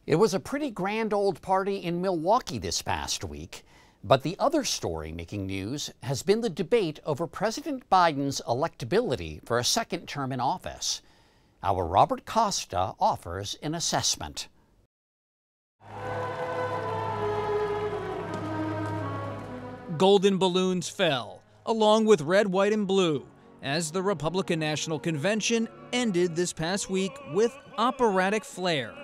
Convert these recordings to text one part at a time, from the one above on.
It was a pretty grand old party in Milwaukee this past week. But the other story making news has been the debate over President Biden's electability for a second term in office. Our Robert Costa offers an assessment. Golden balloons fell, along with red, white, and blue, as the Republican National Convention ended this past week with operatic flair.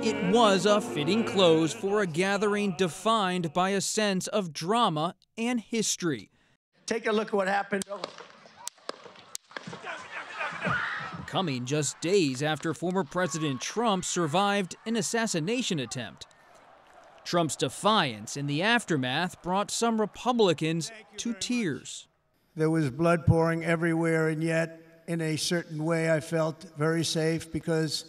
It was a fitting close for a gathering defined by a sense of drama and history. Take a look at what happened. Coming just days after former President Trump survived an assassination attempt. Trump's defiance in the aftermath brought some Republicans to tears. There was blood pouring everywhere, and yet, in a certain way, I felt very safe because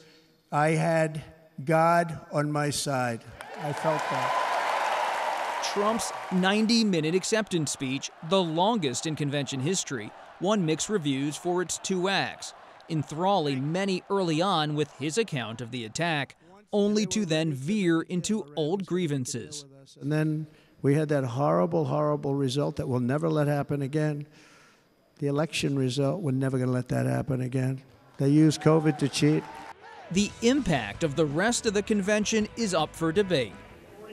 I had God on my side. I felt that. Trump's 90-minute acceptance speech, the longest in convention history, won mixed reviews for its two acts, enthralling many early on with his account of the attack, only to then veer into old grievances. And then we had that horrible, horrible result that we'll never let happen again. The election result, we're never going to let that happen again. They used COVID to cheat. The impact of the rest of the convention is up for debate.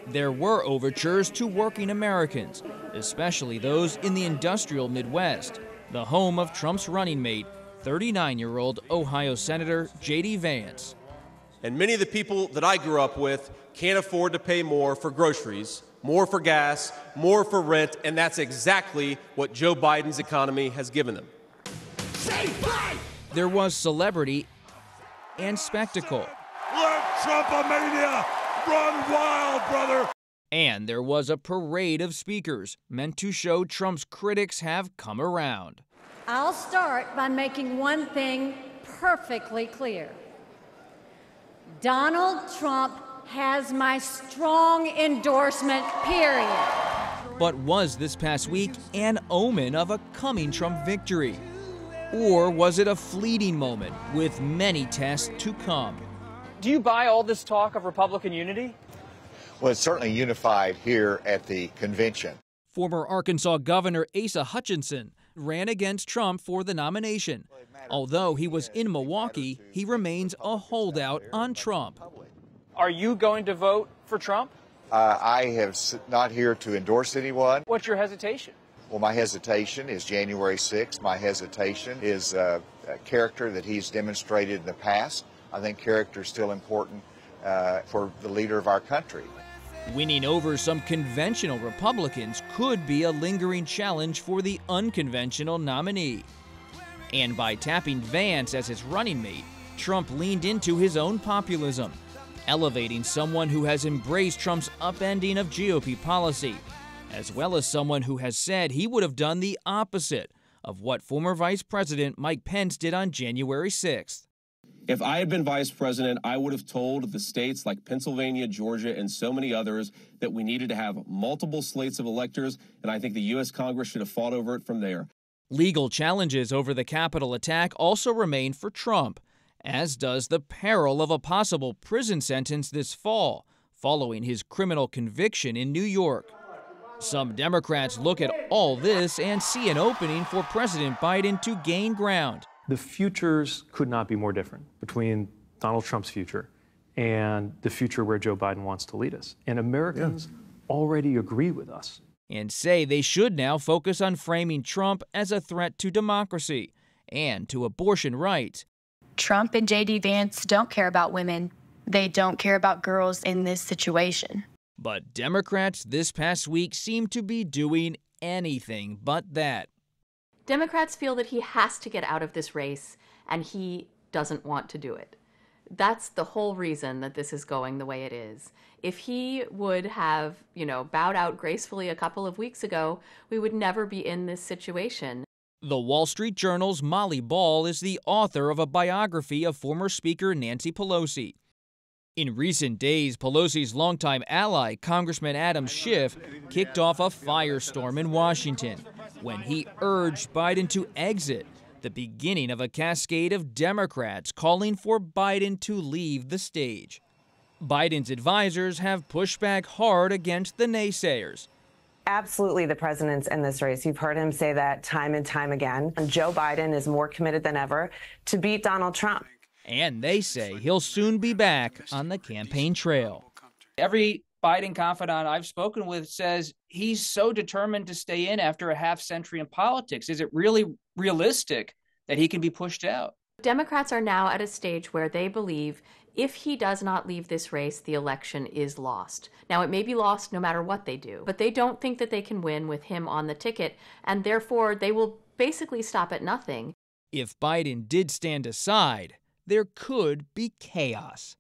There were overtures to working Americans, especially those in the industrial Midwest, the home of Trump's running mate, 39-year-old Ohio Senator J.D. Vance. And many of the people that I grew up with can't afford to pay more for groceries, more for gas, more for rent, and that's exactly what Joe Biden's economy has given them. There was celebrity and spectacle. Let Trumpomania run wild, brother! And there was a parade of speakers meant to show Trump's critics have come around. I'll start by making one thing perfectly clear. Donald Trump has my strong endorsement, period. But was this past week an omen of a coming Trump victory? Or was it a fleeting moment with many tests to come? Do you buy all this talk of Republican unity? Well, it's certainly unified here at the convention. Former Arkansas Governor Asa Hutchinson ran against Trump for the nomination. Although he was in Milwaukee, he remains a holdout on Trump. Are you going to vote for Trump? I have not here to endorse anyone. What's your hesitation? Well, my hesitation is January 6th. My hesitation is a character that he's demonstrated in the past. I think character is still important for the leader of our country. Winning over some conventional Republicans could be a lingering challenge for the unconventional nominee. And by tapping Vance as his running mate, Trump leaned into his own populism, elevating someone who has embraced Trump's upending of GOP policy, as well as someone who has said he would have done the opposite of what former Vice President Mike Pence did on January 6th. If I had been vice president, I would have told the states like Pennsylvania, Georgia, and so many others that we needed to have multiple slates of electors, and I think the U.S. Congress should have fought over it from there. Legal challenges over the Capitol attack also remain for Trump, as does the peril of a possible prison sentence this fall, following his criminal conviction in New York. Some Democrats look at all this and see an opening for President Biden to gain ground. The futures could not be more different between Donald Trump's future and the future where Joe Biden wants to lead us. And Americans already agree with us. And say they should now focus on framing Trump as a threat to democracy and to abortion rights. Trump and J.D. Vance don't care about women. They don't care about girls in this situation. But Democrats this past week seem to be doing anything but that. Democrats feel that he has to get out of this race, and he doesn't want to do it. That's the whole reason that this is going the way it is. If he would have, bowed out gracefully a couple of weeks ago, we would never be in this situation. The Wall Street Journal's Molly Ball is the author of a biography of former Speaker Nancy Pelosi. In recent days, Pelosi's longtime ally, Congressman Adam Schiff, kicked off a firestorm in Washington when he urged Biden to exit, the beginning of a cascade of Democrats calling for Biden to leave the stage. Biden's advisors have pushed back hard against the naysayers. Absolutely, the president's in this race. You've heard him say that time and time again. And Joe Biden is more committed than ever to beat Donald Trump. And they say he'll soon be back on the campaign trail. Every Biden confidant I've spoken with says he's so determined to stay in after a half century in politics. Is it really realistic that he can be pushed out? Democrats are now at a stage where they believe if he does not leave this race, the election is lost. Now, it may be lost no matter what they do, but they don't think that they can win with him on the ticket, and therefore they will basically stop at nothing. If Biden did stand aside, there could be chaos.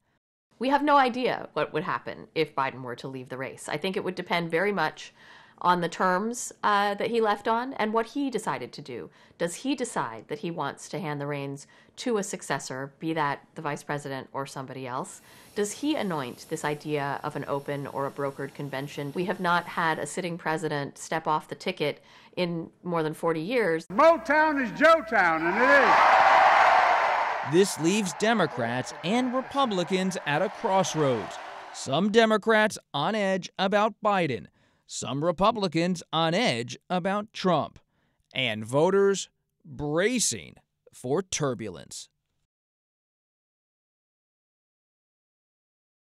We have no idea what would happen if Biden were to leave the race. I think it would depend very much on the terms that he left on and what he decided to do. Does he decide that he wants to hand the reins to a successor, be that the vice president or somebody else? Does he anoint this idea of an open or a brokered convention? We have not had a sitting president step off the ticket in more than 40 years. Motown is Joetown, and it is. This leaves Democrats and Republicans at a crossroads. Some Democrats on edge about Biden, some Republicans on edge about Trump, and voters bracing for turbulence.